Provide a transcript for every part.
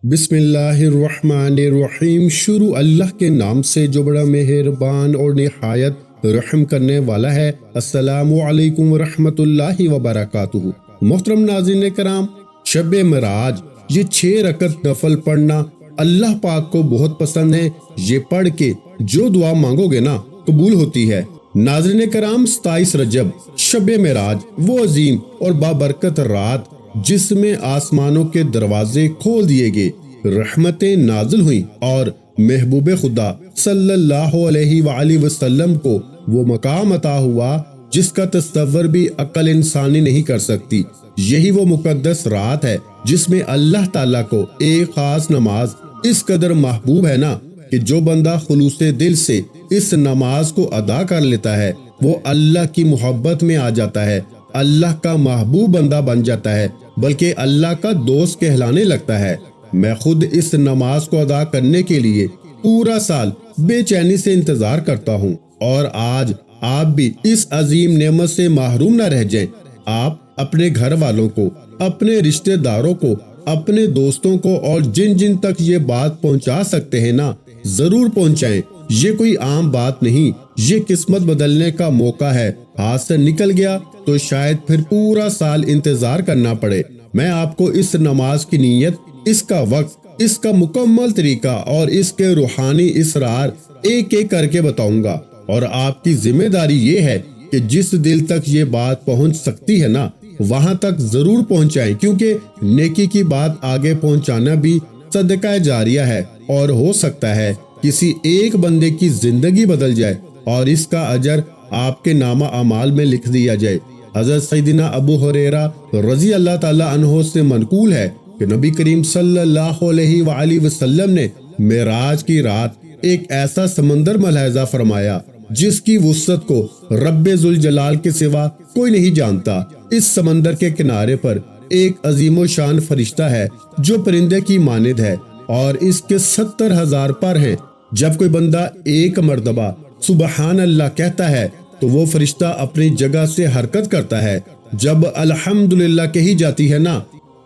بسم اللہ الرحمن الرحیم۔ شروع اللہ کے نام سے جو بڑا مہربان اور نہایت رحم کرنے والا ہے۔ السلام علیکم ورحمۃ اللہ وبرکاتہ۔ محترم ناظرین کرام، شب معراج یہ 6 رکعت نفل پڑھنا اللہ پاک کو بہت پسند ہے۔ یہ پڑھ کے جو دعا مانگو گے نا قبول ہوتی ہے۔ ناظرین کرام، 27 رجب شب معراج وہ عظیم اور بابرکت رات جس میں آسمانوں کے دروازے کھول دیے گئے، رحمتیں نازل ہوئیں اور محبوب خدا صلی اللہ علیہ وآلہ وسلم کو وہ مقام عطا ہوا جس کا تصور بھی عقل انسانی نہیں کر سکتی۔ یہی وہ مقدس رات ہے جس میں اللہ تعالیٰ کو ایک خاص نماز اس قدر محبوب ہے نا کہ جو بندہ خلوص دل سے اس نماز کو ادا کر لیتا ہے وہ اللہ کی محبت میں آ جاتا ہے، اللہ کا محبوب بندہ بن جاتا ہے، بلکہ اللہ کا دوست کہلانے لگتا ہے۔ میں خود اس نماز کو ادا کرنے کے لیے پورا سال بے چینی سے انتظار کرتا ہوں، اور آج آپ بھی اس عظیم نعمت سے محروم نہ رہ جائیں۔ آپ اپنے گھر والوں کو، اپنے رشتہ داروں کو، اپنے دوستوں کو اور جن جن تک یہ بات پہنچا سکتے ہیں نا ضرور پہنچائیں۔ یہ کوئی عام بات نہیں، یہ قسمت بدلنے کا موقع ہے۔ ہاتھ سے نکل گیا تو شاید پھر پورا سال انتظار کرنا پڑے۔ میں آپ کو اس نماز کی نیت، اس کا وقت، اس کا مکمل طریقہ اور اس کے روحانی اسرار ایک ایک کر کے بتاؤں گا، اور آپ کی ذمہ داری یہ ہے کہ جس دل تک یہ بات پہنچ سکتی ہے نا وہاں تک ضرور پہنچائیں، کیونکہ نیکی کی بات آگے پہنچانا بھی صدقہ جاریہ ہے، اور ہو سکتا ہے کسی ایک بندے کی زندگی بدل جائے اور اس کا اجر آپ کے نامہ اعمال میں لکھ دیا جائے۔ حضرت سیدنا ابو ہریرہ رضی اللہ تعالی عنہ سے منقول ہے کہ نبی کریم صلی اللہ علیہ وآلہ وسلم نے معراج کی رات ایک ایسا سمندر ملاحظہ فرمایا جس کی وسعت کو رب ذوالجلال کے سوا کوئی نہیں جانتا۔ اس سمندر کے کنارے پر ایک عظیم و شان فرشتہ ہے جو پرندے کی مانند ہے، اور اس کے 70,000 پر ہیں۔ جب کوئی بندہ ایک مرتبہ سبحان اللہ کہتا ہے تو وہ فرشتہ اپنی جگہ سے حرکت کرتا ہے۔ جب الحمدللہ کہی جاتی ہے نا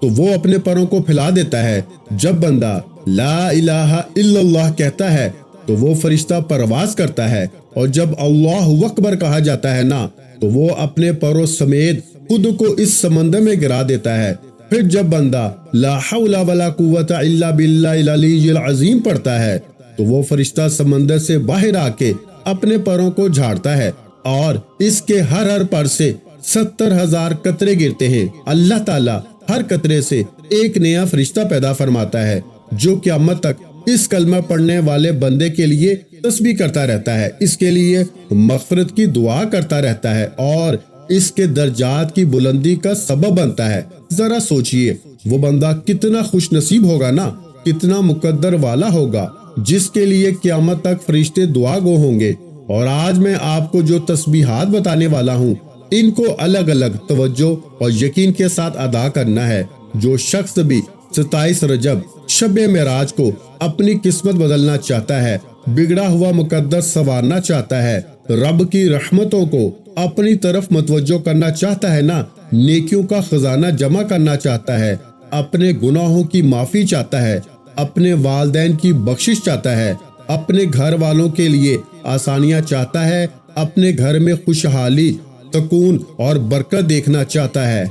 تو وہ اپنے پروں کو پھیلا دیتا ہے۔ جب بندہ لا الہ الا اللہ کہتا ہے تو وہ فرشتہ پرواز کرتا ہے، اور جب اللہ اکبر کہا جاتا ہے نا تو وہ اپنے پروں سمیت خود کو اس سمندر میں گرا دیتا ہے۔ پھر جب بندہ لا حول ولا قوت الا باللہ العلی العظیم پڑھتا ہے تو وہ فرشتہ سمندر سے باہر آ کے اپنے پروں کو جھاڑتا ہے، اور اس کے ہر پر سے 70,000 قطرے گرتے ہیں۔ اللہ تعالیٰ ہر قطرے سے ایک نیا فرشتہ پیدا فرماتا ہے جو قیامت تک اس کلمہ پڑھنے والے بندے کے لیے تسبیح کرتا رہتا ہے، اس کے لیے مغفرت کی دعا کرتا رہتا ہے، اور اس کے درجات کی بلندی کا سبب بنتا ہے۔ ذرا سوچئے وہ بندہ کتنا خوش نصیب ہوگا نا، کتنا مقدر والا ہوگا جس کے لیے قیامت تک فرشتے دعا گو ہوں گے۔ اور آج میں آپ کو جو تسبیحات بتانے والا ہوں ان کو الگ الگ توجہ اور یقین کے ساتھ ادا کرنا ہے۔ جو شخص بھی 27 رجب شب معراج کو اپنی قسمت بدلنا چاہتا ہے، بگڑا ہوا مقدس سنوارنا چاہتا ہے، رب کی رحمتوں کو اپنی طرف متوجہ کرنا چاہتا ہے نا، نیکیوں کا خزانہ جمع کرنا چاہتا ہے، اپنے گناہوں کی معافی چاہتا ہے، اپنے والدین کی بخشش چاہتا ہے، اپنے گھر والوں کے لیے آسانیاں چاہتا ہے، اپنے گھر میں خوشحالی، سکون اور برکت دیکھنا چاہتا ہے،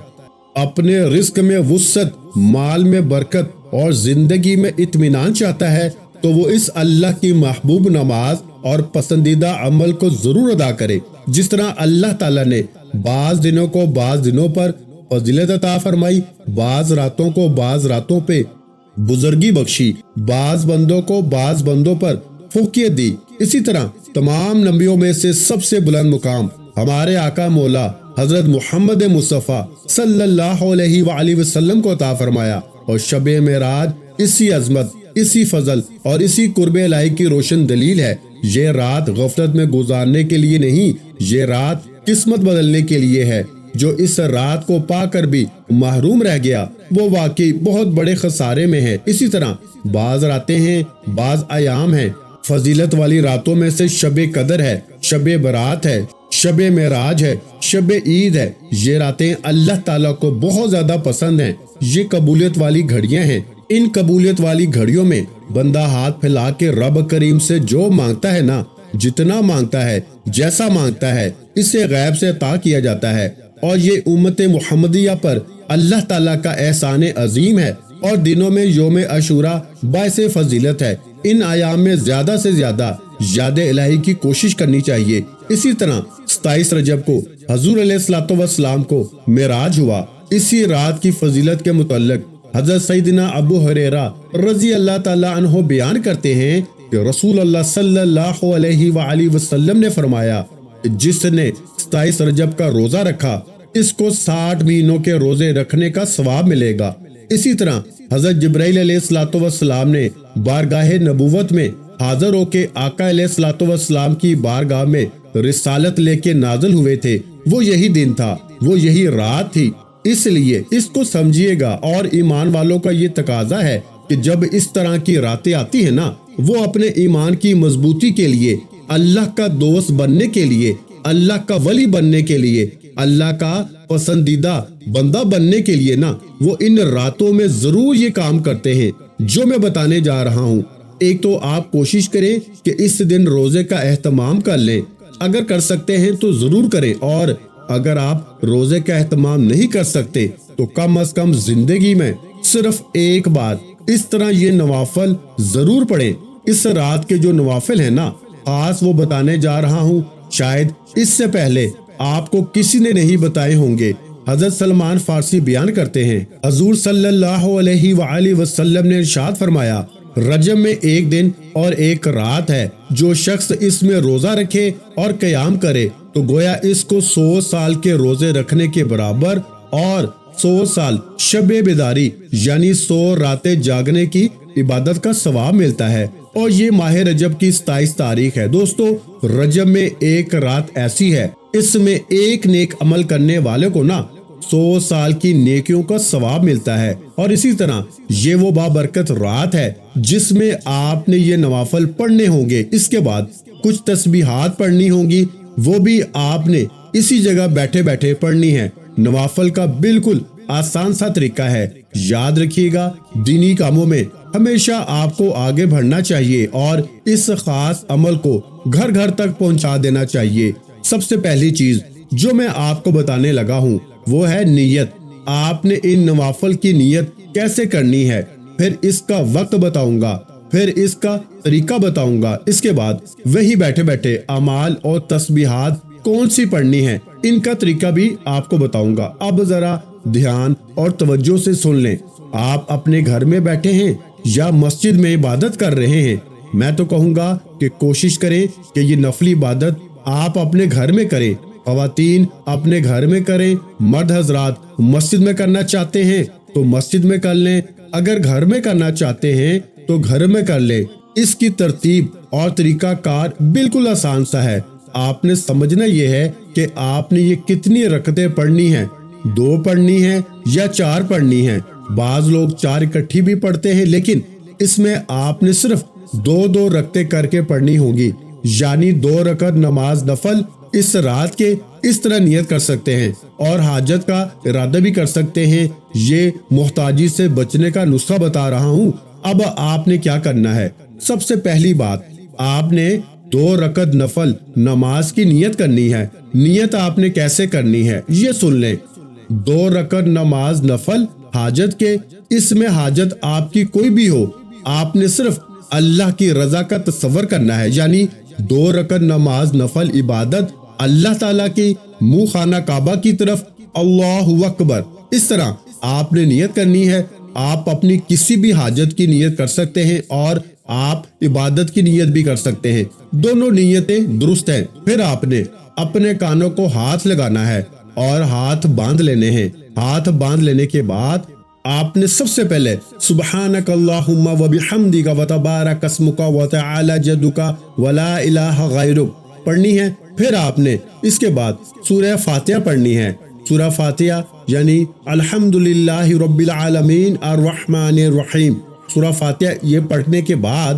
اپنے رزق میں وسعت، مال میں برکت اور زندگی میں اطمینان چاہتا ہے، تو وہ اس اللہ کی محبوب نماز اور پسندیدہ عمل کو ضرور ادا کرے۔ جس طرح اللہ تعالیٰ نے بعض دنوں کو بعض دنوں پر فضیلت عطا فرمائی، بعض راتوں کو بعض راتوں پہ بزرگی بخشی، بعض بندوں کو بعض بندوں پر فوقیت دی، اسی طرح تمام نبیوں میں سے سب سے بلند مقام ہمارے آقا مولا حضرت محمد مصطفیٰ صلی اللہ علیہ وآلہ وسلم کو عطا فرمایا۔ اور شب معراج اسی عظمت، اسی فضل اور اسی قرب الہی کی روشن دلیل ہے۔ یہ رات غفلت میں گزارنے کے لیے نہیں، یہ رات قسمت بدلنے کے لیے ہے۔ جو اس رات کو پا کر بھی محروم رہ گیا وہ واقعی بہت بڑے خسارے میں ہے۔ اسی طرح بعض راتیں ہیں، بعض ایام ہیں، فضیلت والی راتوں میں سے شب قدر ہے، شب برات ہے، شب معراج ہے، شب عید ہے۔ یہ راتیں اللہ تعالیٰ کو بہت زیادہ پسند ہیں، یہ قبولیت والی گھڑیاں ہیں۔ ان قبولیت والی گھڑیوں میں بندہ ہاتھ پھیلا کے رب کریم سے جو مانگتا ہے نا، جتنا مانگتا ہے، جیسا مانگتا ہے، اسے غیب سے عطا کیا جاتا ہے۔ اور یہ امت محمدیہ پر اللہ تعالیٰ کا احسان عظیم ہے، اور دنوں میں یوم عاشوراء باعث فضیلت ہے۔ ان ایام میں زیادہ سے زیادہ یاد الہی کی کوشش کرنی چاہیے۔ اسی طرح 27 رجب کو حضور علیہ الصلوۃ والسلام کو معراج ہوا۔ اسی رات کی فضیلت کے متعلق حضرت سیدنا ابو ہریرہ رضی اللہ تعالیٰ عنہ بیان کرتے ہیں کہ رسول اللہ صلی اللہ علیہ وآلہ وسلم نے فرمایا، جس نے 27 رجب کا روزہ رکھا اس کو 60 مہینوں کے روزے رکھنے کا ثواب ملے گا۔ اسی طرح حضرت جبرائیل علیہ الصلوۃ والسلام نے بارگاہ نبوت میں حاضر ہو کے آقا علیہ الصلوۃ والسلام کی بارگاہ میں رسالت لے کے نازل ہوئے تھے۔ وہ یہی دن تھا، وہ یہی رات تھی۔ اس لیے اس کو سمجھیے گا، اور ایمان والوں کا یہ تقاضا ہے کہ جب اس طرح کی راتیں آتی ہیں نا، وہ اپنے ایمان کی مضبوطی کے لیے، اللہ کا دوست بننے کے لیے، اللہ کا ولی بننے کے لیے، اللہ کا پسندیدہ بندہ بننے کے لیے نا، وہ ان راتوں میں ضرور یہ کام کرتے ہیں جو میں بتانے جا رہا ہوں۔ ایک تو آپ کوشش کریں کہ اس دن روزے کا اہتمام کر لیں، اگر کر سکتے ہیں تو ضرور کریں، اور اگر آپ روزے کا اہتمام نہیں کر سکتے تو کم از کم زندگی میں صرف ایک بار اس طرح یہ نوافل ضرور پڑھیں۔ اس رات کے جو نوافل ہیں نا، خاص وہ بتانے جا رہا ہوں، شاید اس سے پہلے آپ کو کسی نے نہیں بتائے ہوں گے۔ حضرت سلمان فارسی بیان کرتے ہیں، حضور صلی اللہ علیہ وآلہ وسلم نے ارشاد فرمایا، رجب میں ایک دن اور ایک رات ہے، جو شخص اس میں روزہ رکھے اور قیام کرے تو گویا اس کو 100 سال کے روزے رکھنے کے برابر، اور 100 سال شب بیداری یعنی 100 راتیں جاگنے کی عبادت کا ثواب ملتا ہے۔ اور یہ ماہ رجب کی 27 تاریخ ہے۔ دوستو، رجب میں ایک رات ایسی ہے، اس میں ایک نیک عمل کرنے والے کو نا 100 سال کی نیکیوں کا ثواب ملتا ہے۔ اور اسی طرح یہ وہ بابرکت رات ہے جس میں آپ نے یہ نوافل پڑھنے ہوں گے۔ اس کے بعد کچھ تسبیحات پڑھنی ہوں گی، وہ بھی آپ نے اسی جگہ بیٹھے بیٹھے پڑھنی ہے۔ نوافل کا بالکل آسان سا طریقہ ہے۔ یاد رکھیے گا، دینی کاموں میں ہمیشہ آپ کو آگے بڑھنا چاہیے اور اس خاص عمل کو گھر گھر تک پہنچا دینا چاہیے۔ سب سے پہلی چیز جو میں آپ کو بتانے لگا ہوں وہ ہے نیت۔ آپ نے ان نوافل کی نیت کیسے کرنی ہے، پھر اس کا وقت بتاؤں گا، پھر اس کا طریقہ بتاؤں گا۔ اس کے بعد وہی بیٹھے بیٹھے اعمال اور تسبیحات کون سی پڑھنی ہے، ان کا طریقہ بھی آپ کو بتاؤں گا۔ اب ذرا دھیان اور توجہ سے سن لیں۔ آپ اپنے گھر میں بیٹھے ہیں یا مسجد میں عبادت کر رہے ہیں، میں تو کہوں گا کہ کوشش کریں کہ یہ نفلی عبادت آپ اپنے گھر میں کریں۔ خواتین اپنے گھر میں کریں، مرد حضرات مسجد میں کرنا چاہتے ہیں تو مسجد میں کر لیں، اگر گھر میں کرنا چاہتے ہیں تو گھر میں کر لیں۔ اس کی ترتیب اور طریقہ کار بالکل آسان سا ہے۔ آپ نے سمجھنا یہ ہے کہ آپ نے یہ کتنی رکعتیں پڑھنی ہیں، 2 پڑھنی ہیں یا 4 پڑھنی ہیں۔ بعض لوگ 4 اکٹھی بھی پڑھتے ہیں، لیکن اس میں آپ نے صرف 2 رکعتیں کر کے پڑھنی ہوگی، یعنی 2 رکعت نماز نفل اس رات کے اس طرح نیت کر سکتے ہیں، اور حاجت کا ارادہ بھی کر سکتے ہیں۔ یہ محتاجی سے بچنے کا نسخہ بتا رہا ہوں۔ اب آپ نے کیا کرنا ہے؟ سب سے پہلی بات، آپ نے 2 رکعت نفل نماز کی نیت کرنی ہے۔ نیت آپ نے کیسے کرنی ہے یہ سن لیں۔ 2 رکعت نماز نفل حاجت کے، اس میں حاجت آپ کی کوئی بھی ہو، آپ نے صرف اللہ کی رضا کا تصور کرنا ہے، یعنی 2 رکعت نماز نفل عبادت اللہ تعالیٰ کی منہ خانہ کعبہ کی طرف، اللہ اکبر، اس طرح آپ نے نیت کرنی ہے۔ آپ اپنی کسی بھی حاجت کی نیت کر سکتے ہیں اور آپ عبادت کی نیت بھی کر سکتے ہیں، دونوں نیتیں درست ہیں۔ پھر آپ نے اپنے کانوں کو ہاتھ لگانا ہے اور ہاتھ باندھ لینے ہیں۔ ہاتھ باندھ لینے کے بعد آپ نے سب سے پہلے سبحانک اللہم و بحمدک و تبارک اسمک و تعالی جدک و لا الہ غیرک پڑھنی ہے۔ پھر آپ نے اس کے بعد سورہ فاتحہ پڑھنی ہے۔ سورہ فاتحہ یعنی الحمدللہ رب العالمین الرحمن الرحیم۔ سورہ فاتحہ یہ پڑھنے کے بعد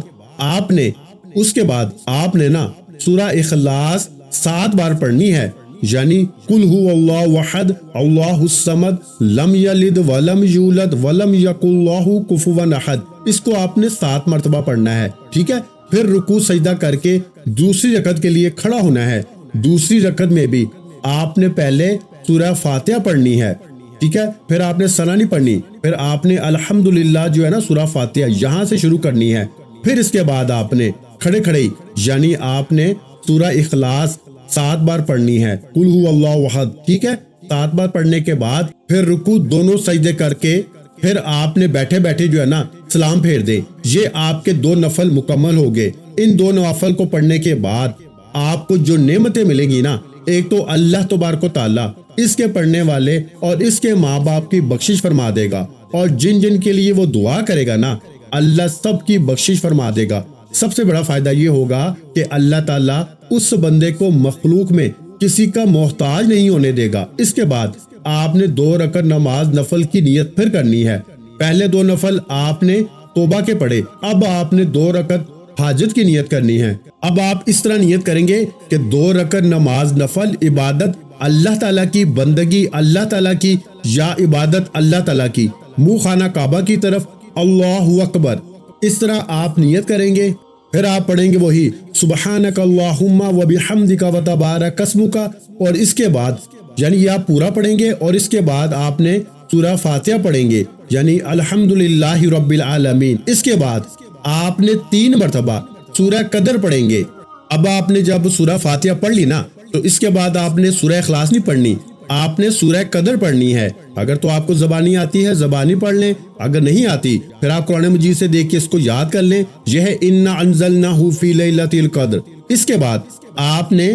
اس کے بعد آپ نے نا سورہ اخلاص 7 بار پڑھنی ہے۔ یعنی قل هو اللہ احد اللہ الصمد لم یلد ولم یولد ولم یکن لہ کفوا احد، اس کو آپ نے 7 مرتبہ پڑھنا ہے، ٹھیک ہے۔ پھر رکوع سجدہ کر کے دوسری رکعت کے لیے کھڑا ہونا ہے۔ دوسری رکعت میں بھی آپ نے پہلے سورہ فاتحہ پڑھنی ہے، ٹھیک ہے، پھر آپ نے ثنا نہیں پڑھنی، پھر آپ نے الحمدللہ جو ہے نا سورہ فاتحہ یہاں سے شروع کرنی ہے۔ پھر اس کے بعد آپ نے کھڑے کھڑے یعنی آپ نے سورہ اخلاص 7 بار پڑھنی ہے، قل هو اللہ احد، ٹھیک ہے۔ 7 بار پڑھنے کے بعد پھر رکوع دونوں سجدے کر کے پھر آپ نے بیٹھے بیٹھے جو ہے نا سلام پھیر دے۔ یہ آپ کے 2 نفل مکمل ہو گئے۔ ان 2 نوافل کو پڑھنے کے بعد آپ کو جو نعمتیں ملیں گی نا، ایک تو اللہ تبارک و تعالیٰ اس کے پڑھنے والے اور اس کے ماں باپ کی بخشش فرما دے گا، اور جن جن کے لیے وہ دعا کرے گا نا اللہ سب کی بخشش فرما دے گا۔ سب سے بڑا فائدہ یہ ہوگا کہ اللہ تعالیٰ اس بندے کو مخلوق میں کسی کا محتاج نہیں ہونے دے گا۔ اس کے بعد آپ نے 2 رکعت نماز نفل کی نیت پھر کرنی ہے۔ پہلے 2 نفل آپ نے توبہ کے پڑھے، اب آپ نے 2 رکعت حاجت کی نیت کرنی ہے۔ اب آپ اس طرح نیت کریں گے کہ 2 رکعت نماز نفل عبادت اللہ تعالیٰ کی، بندگی اللہ تعالیٰ کی، یا عبادت اللہ تعالیٰ کی، منہ خانہ کعبہ کی طرف، اللہ اکبر، اس طرح آپ نیت کریں گے۔ پھر آپ پڑھیں گے وہی سبحانک اللہم و بحمدک و تبارک اسمک، اور اس کے بعد یعنی یہ آپ پورا پڑھیں گے، اور اس کے بعد آپ نے سورہ فاتحہ پڑھیں گے یعنی الحمدللہ رب العالمین۔ اس کے بعد آپ نے 3 مرتبہ سورہ قدر پڑھیں گے۔ اب آپ نے جب سورہ فاتحہ پڑھ لی نا تو اس کے بعد آپ نے سورہ اخلاص نہیں پڑھنی، آپ نے سورہ قدر پڑھنی ہے۔ اگر تو آپ کو زبانی آتی ہے زبانی پڑھ لیں، اگر نہیں آتی پھر آپ قرآن مجید سے دیکھ کے اس کو یاد کر لیں۔ یہ ہے انا انزلناہ فی لیلۃ القدر۔ اس کے بعد آپ نے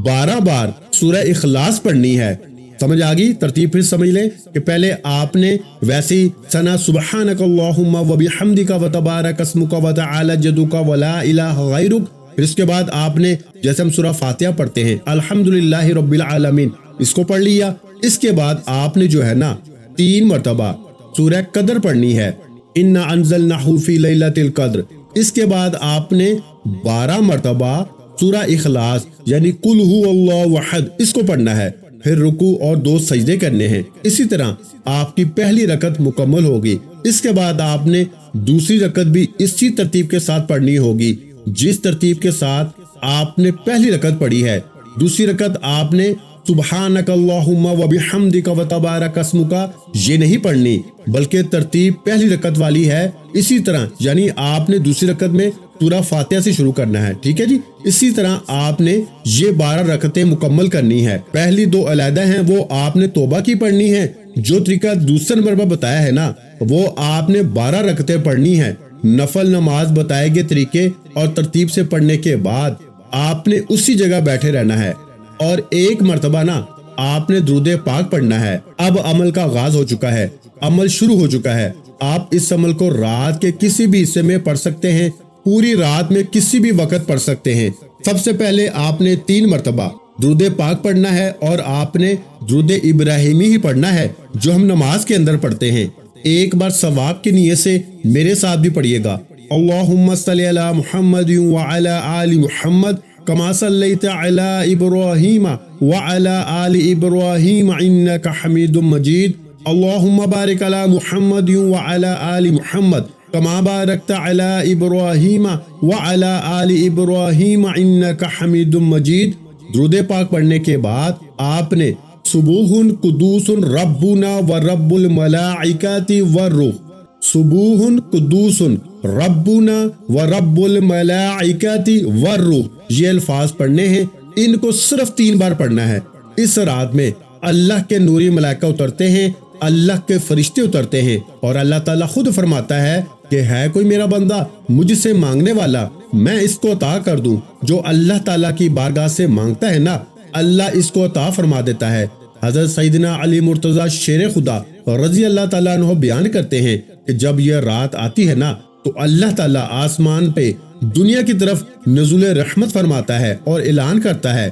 12 بار سورہ اخلاص پڑھنی ہے۔ سمجھ آ گئی؟ ترتیب پھر سمجھ لیں کہ پہلے آپ نے ویسی ثنا سبحانک اللہم و بحمدک و تبارک اسمک و تعالی جدک و لا الہ غیرک، پھر اس کے بعد آپ نے جیسے ہم سورہ فاتحہ پڑھتے ہیں الحمدللہ رب العالمین، اس کو پڑھ لیا۔ اس کے بعد آپ نے جو ہے نا 3 مرتبہ سورہ قدر پڑھنی ہے، انا انزلناہ فی لیلۃ القدر۔ اس کے بعد آپ نے 12 مرتبہ سورہ اخلاص یعنی قل هو اللہ احد اس کو پڑھنا ہے، پھر رکوع اور 2 سجدے کرنے ہیں۔ اسی طرح آپ کی پہلی رکعت مکمل ہوگی۔ اس کے بعد آپ نے دوسری رکعت بھی اسی ترتیب کے ساتھ پڑھنی ہوگی جس ترتیب کے ساتھ آپ نے پہلی رکعت پڑھی ہے۔ دوسری رکعت آپ نے سبحانک اللہم و بحمدک و تبارک اسمک یہ نہیں پڑھنی، بلکہ ترتیب پہلی رکعت والی ہے۔ اسی طرح یعنی آپ نے دوسری رکعت میں سورہ فاتحہ سے شروع کرنا ہے، ٹھیک ہے جی۔ اسی طرح آپ نے یہ 12 رکعتیں مکمل کرنی ہے۔ پہلی 2 علیحدہ ہیں، وہ آپ نے توبہ کی پڑھنی ہے۔ جو طریقہ دوسرے نمبر پر بتایا ہے نا وہ آپ نے 12 رکعتیں پڑھنی ہے۔ نفل نماز بتائے گئے طریقے اور ترتیب سے پڑھنے کے بعد آپ نے اسی جگہ بیٹھے رہنا ہے، اور 1 مرتبہ نا آپ نے درود پاک پڑھنا ہے۔ اب عمل کا آغاز ہو چکا ہے، عمل شروع ہو چکا ہے۔ آپ اس عمل کو رات کے کسی بھی حصے میں پڑھ سکتے ہیں، پوری رات میں کسی بھی وقت پڑھ سکتے ہیں۔ سب سے پہلے آپ نے 3 مرتبہ درود پاک پڑھنا ہے، اور آپ نے درود ابراہیمی ہی پڑھنا ہے جو ہم نماز کے اندر پڑھتے ہیں۔ ایک بار ثواب کی نیت سے میرے ساتھ بھی پڑھیے گا، اللہم صلی علی محمد وعلی آل محمد کما صلیت علی ابراہیم وعلی آل ابراہیم انک حمید مجید، اللہم بارک علی محمد وعلی آل محمد کما بارکت علی ابراہیم وعلی آل ابراہیم انک حمید مجید۔ درود پاک پڑھنے کے بعد آپ نے سبوح قدوس ربنا و رب الملائکۃ والروح، سبوح قدوس ربنا و رب الملائکۃ والروح، یہ الفاظ پڑھنے ہیں۔ ان کو صرف 3 بار پڑھنا ہے۔ اس رات میں اللہ کے نوری ملائکہ اترتے ہیں، اللہ کے فرشتے اترتے ہیں، اور اللہ تعالیٰ خود فرماتا ہے کہ ہے کوئی میرا بندہ مجھ سے مانگنے والا، میں اس کو عطا کر دوں۔ جو اللہ تعالیٰ کی بارگاہ سے مانگتا ہے نا اللہ اس کو عطا فرما دیتا ہے۔ حضرت سیدنا علی مرتضیٰ شیر خدا رضی اللہ تعالیٰ عنہ بیان کرتے ہیں کہ جب یہ رات آتی ہے نا تو اللہ تعالیٰ آسمان پہ دنیا کی طرف نزول رحمت فرماتا ہے اور اعلان کرتا ہے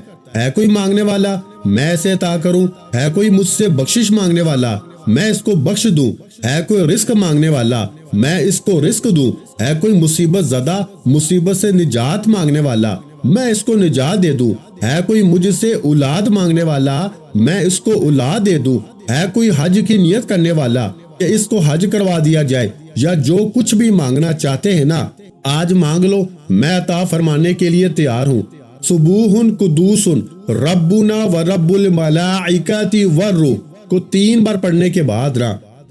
کوئی مانگنے والا میں اسے عطا کروں، ہے کوئی مجھ سے بخشش مانگنے والا میں اس کو بخش دوں، ہے کوئی رزق مانگنے والا میں اس کو رزق دوں، ہے کوئی مصیبت زدہ مصیبت سے نجات مانگنے والا میں اس کو نجات دے دوں، ہے کوئی مجھ سے اولاد مانگنے والا، میں اس کو اولاد دے دوں، ہے کوئی حج کی نیت کرنے والا کہ اس کو حج کروا دیا جائے، یا جو کچھ بھی مانگنا چاہتے ہیں نا آج مانگ لو، میں عطا فرمانے کے لیے تیار ہوں۔ سبوح قدوس ربنا و رب الملائکۃ والروح کو 3 بار پڑھنے کے بعد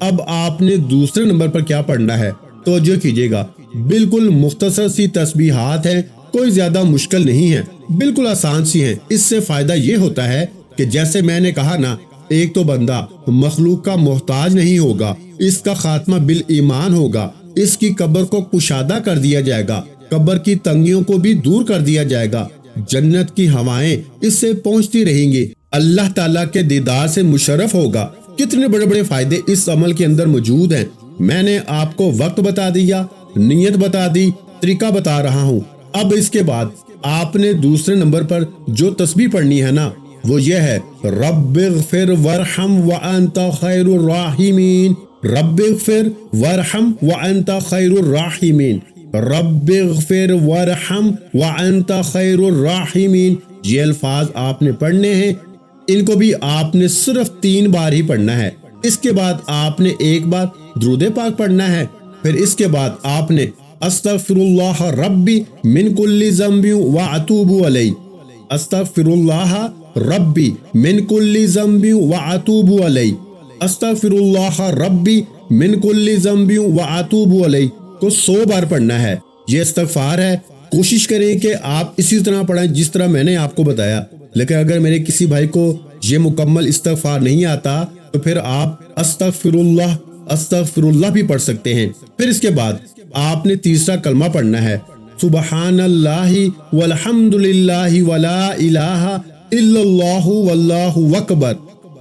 اب آپ نے دوسرے نمبر پر کیا پڑھنا ہے، توجہ کیجیے گا۔ بالکل مختصر سی تسبیحات ہیں، کوئی زیادہ مشکل نہیں ہے، بالکل آسان سی ہیں۔ اس سے فائدہ یہ ہوتا ہے کہ جیسے میں نے کہا نا، ایک تو بندہ مخلوق کا محتاج نہیں ہوگا، اس کا خاتمہ بالایمان ہوگا، اس کی قبر کو کشادہ کر دیا جائے گا، قبر کی تنگیوں کو بھی دور کر دیا جائے گا، جنت کی ہوائیں اس سے پہنچتی رہیں گی، اللہ تعالیٰ کے دیدار سے مشرف ہوگا۔ کتنے بڑے بڑے فائدے اس عمل کے اندر موجود ہیں۔ میں نے آپ کو وقت بتا دیا، نیت بتا دی، طریقہ بتا رہا ہوں۔ اب اس کے بعد آپ نے دوسرے نمبر پر جو تسبیح پڑھنی ہے نا وہ یہ ہے، رب اغفر وارحم وانت خیر الراحمین، رب اغفر وارحم وانت خیر الراحمین، رب اغفر وارحم وانت خیر الراحمین۔ یہ الفاظ آپ نے پڑھنے ہیں، ان کو بھی آپ نے صرف 3 بار ہی پڑھنا ہے۔ اس کے بعد آپ نے ایک بار درود پاک پڑھنا ہے، پھر اس کے بعد آپ نے استغفر اللہ ربی من کل ذنب واتوب علیہ، استغفر اللہ ربی من کل ذنب واتوب علیہ، استغفر اللہ ربی من کل ذنب واتوب علیہ کو 100 بار پڑھنا ہے۔ یہ استغفار ہے، کوشش کریں کہ آپ اسی طرح پڑھیں جس طرح میں نے آپ کو بتایا، لیکن اگر میرے کسی بھائی کو یہ مکمل استغفار نہیں آتا تو پھر آپ استغفر اللہ بھی پڑھ سکتے ہیں۔ پھر اس کے بعد آپ نے تیسرا کلمہ پڑھنا ہے، سبحان اللہ والحمد للہ ولا الہ الا اللہ واللہ اکبر،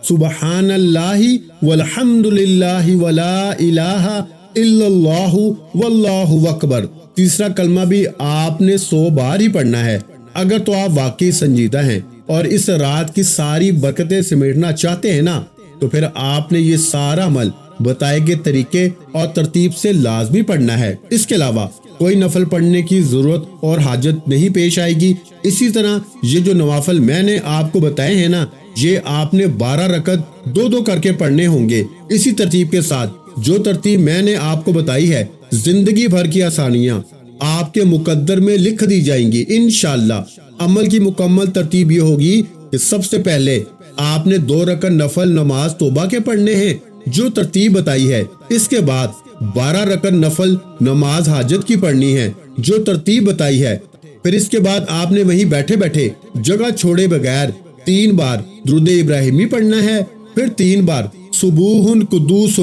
سبحان اللہ والحمد للہ ولا الہ الا اللہ واللہ اکبر۔ تیسرا کلمہ بھی آپ نے 100 بار ہی پڑھنا ہے۔ اگر تو آپ واقعی سنجیدہ ہیں اور اس رات کی ساری برکتیں سمیٹنا چاہتے ہیں نا تو پھر آپ نے یہ سارا عمل بتائے گئے طریقے اور ترتیب سے لازمی پڑھنا ہے۔ اس کے علاوہ کوئی نفل پڑھنے کی ضرورت اور حاجت نہیں پیش آئے گی۔ اسی طرح یہ جو نوافل میں نے آپ کو بتائے ہیں نا، یہ آپ نے 12 رکعت 2 کر کے پڑھنے ہوں گے، اسی ترتیب کے ساتھ۔ جو ترتیب میں نے آپ کو بتائی ہے، زندگی بھر کی آسانیاں آپ کے مقدر میں لکھ دی جائیں گی انشاءاللہ۔ عمل کی مکمل ترتیب یہ ہوگی کہ سب سے پہلے آپ نے 2 رکعت نفل نماز توبہ کے پڑھنے ہیں جو ترتیب بتائی ہے۔ اس کے بعد 12 رکعت نفل نماز حاجت کی پڑھنی ہے جو ترتیب بتائی ہے۔ پھر اس کے بعد آپ نے وہیں بیٹھے بیٹھے جگہ چھوڑے بغیر 3 بار درود ابراہیمی پڑھنا ہے، پھر 3 بار سبوح قدوس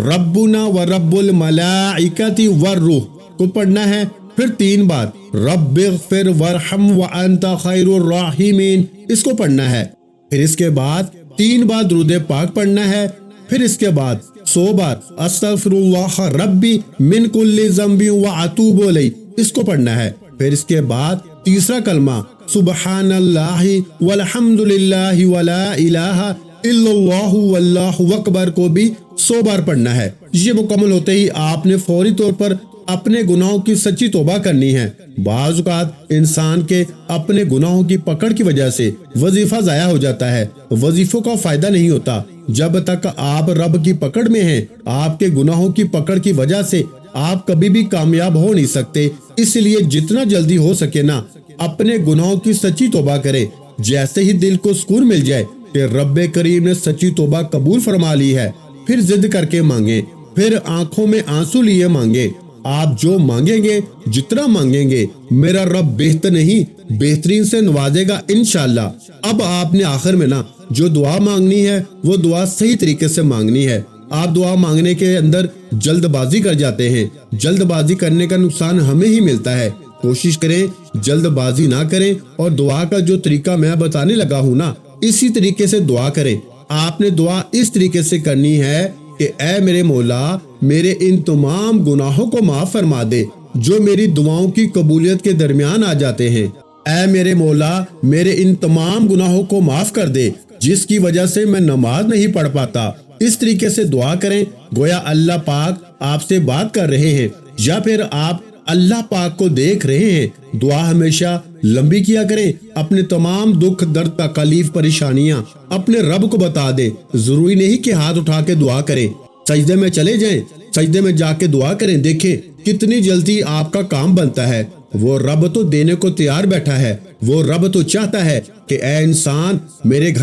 ربنا و رب الملائکۃ والروح کو پڑھنا ہے، پھر 3 بار رب اغفر وارحم وانت خیر الراحمین اس کو پڑھنا ہے، پھر اس کے بعد 3 بار درود پاک پڑھنا ہے، پھر اس کے بعد 100 بار استغفر اللہ ربی من کل ذنب واتوب علیہ اس کو پڑھنا ہے، پھر اس کے بعد تیسرا کلمہ سبحان اللہ والحمد للہ ولا الہ الا اللہ واللہ اکبر کو بھی 100 بار پڑھنا ہے۔ یہ مکمل ہوتے ہی آپ نے فوری طور پر اپنے گناہوں کی سچی توبہ کرنی ہے۔ بعض اوقات انسان کے اپنے گناہوں کی پکڑ کی وجہ سے وظیفہ ضائع ہو جاتا ہے، وظیفوں کا فائدہ نہیں ہوتا جب تک آپ رب کی پکڑ میں ہیں۔ آپ کے گناہوں کی پکڑ کی وجہ سے آپ کبھی بھی کامیاب ہو نہیں سکتے، اس لیے جتنا جلدی ہو سکے نا اپنے گناہوں کی سچی توبہ کرے۔ جیسے ہی دل کو سکون مل جائے کہ رب کریم نے سچی توبہ قبول فرما لی ہے، پھر ضد کر کے مانگیں، پھر آنکھوں میں آنسو لیے مانگیں۔ آپ جو مانگیں گے، جتنا مانگیں گے، میرا رب بہتر نہیں بہترین سے نوازے گا انشاءاللہ۔ اب آپ نے آخر میں نا جو دعا مانگنی ہے وہ دعا صحیح طریقے سے مانگنی ہے۔ آپ دعا مانگنے کے اندر جلد بازی کر جاتے ہیں، جلد بازی کرنے کا نقصان ہمیں ہی ملتا ہے۔ کوشش کریں جلد بازی نہ کریں اور دعا کا جو طریقہ میں بتانے لگا ہوں نا اسی طریقے سے دعا کریں۔ آپ نے دعا اس طریقے سے کرنی ہے کہ اے میرے مولا میرے ان تمام گناہوں کو معاف فرما دے جو میری دعاؤں کی قبولیت کے درمیان آ جاتے ہیں۔ اے میرے مولا میرے ان تمام گناہوں کو معاف کر دے جس کی وجہ سے میں نماز نہیں پڑھ پاتا۔ اس طریقے سے دعا کریں گویا اللہ پاک آپ سے بات کر رہے ہیں، یا پھر آپ اللہ پاک کو دیکھ رہے ہیں۔ دعا ہمیشہ لمبی کیا کریں، اپنے تمام دکھ درد تکلیف پریشانیاں اپنے رب کو بتا دیں۔ ضروری نہیں کہ ہاتھ اٹھا کے دعا کریں، سجدے میں چلے جائیں، سجدے میں جا کے دعا کریں، دیکھیں کتنی جلدی آپ کا کام بنتا ہے۔ وہ رب تو دینے کو تیار بیٹھا ہے، وہ رب تو چاہتا ہے کہ اے انسان میرے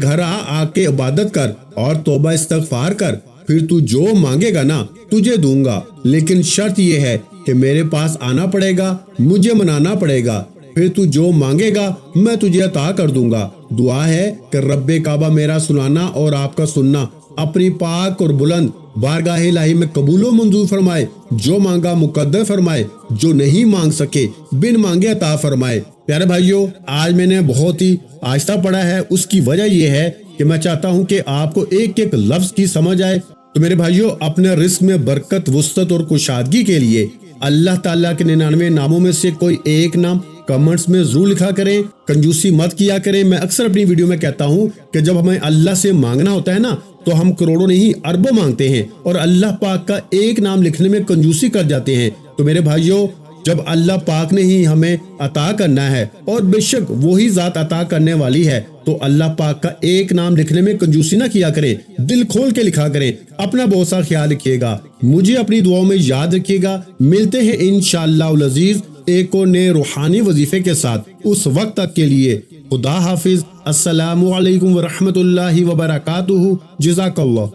گھر آ کے عبادت کر اور توبہ استغفار کر، پھر تو جو مانگے گا نا تجھے دوں گا، لیکن شرط یہ ہے کہ میرے پاس آنا پڑے گا، مجھے منانا پڑے گا، پھر تو جو مانگے گا میں تجھے عطا کر دوں گا۔ دعا ہے کہ رب کعبہ میرا سنانا اور آپ کا سننا اپنی پاک اور بلند بارگاہ الہی میں قبول و منظور فرمائے، جو مانگا مقدر فرمائے، جو نہیں مانگ سکے بن مانگے عطا فرمائے۔ پیارے بھائیوں، آج میں نے بہت ہی آہستہ پڑھا ہے، اس کی وجہ یہ ہے کہ میں چاہتا ہوں کہ آپ کو ایک ایک لفظ کی سمجھ آئے۔ تو میرے بھائیوں، اپنے رزق میں برکت، وسعت اور کشادگی کے لیے اللہ تعالیٰ کے 99 ناموں میں سے کوئی ایک نام کمنٹس میں ضرور لکھا کریں، کنجوسی مت کیا کریں۔ میں اکثر اپنی ویڈیو میں کہتا ہوں کہ جب ہمیں اللہ سے مانگنا ہوتا ہے نا تو ہم کروڑوں نہیں اربوں مانگتے ہیں، اور اللہ پاک کا ایک نام لکھنے میں کنجوسی کر جاتے ہیں۔ تو میرے بھائیوں، جب اللہ پاک نے ہی ہمیں عطا کرنا ہے اور بے شک وہی ذات عطا کرنے والی ہے، تو اللہ پاک کا ایک نام لکھنے میں کنجوسی نہ کیا کریں، دل کھول کے لکھا کریں۔ اپنا بہت سا خیال رکھیے گا، مجھے اپنی دعاؤں میں یاد رکھیے گا۔ ملتے ہیں انشاءاللہ العزیز ایک اور نئے روحانی وظیفے کے ساتھ، اس وقت تک کے لیے خدا حافظ۔ السلام علیکم ورحمۃ اللہ وبرکاتہ۔ جزاک اللہ۔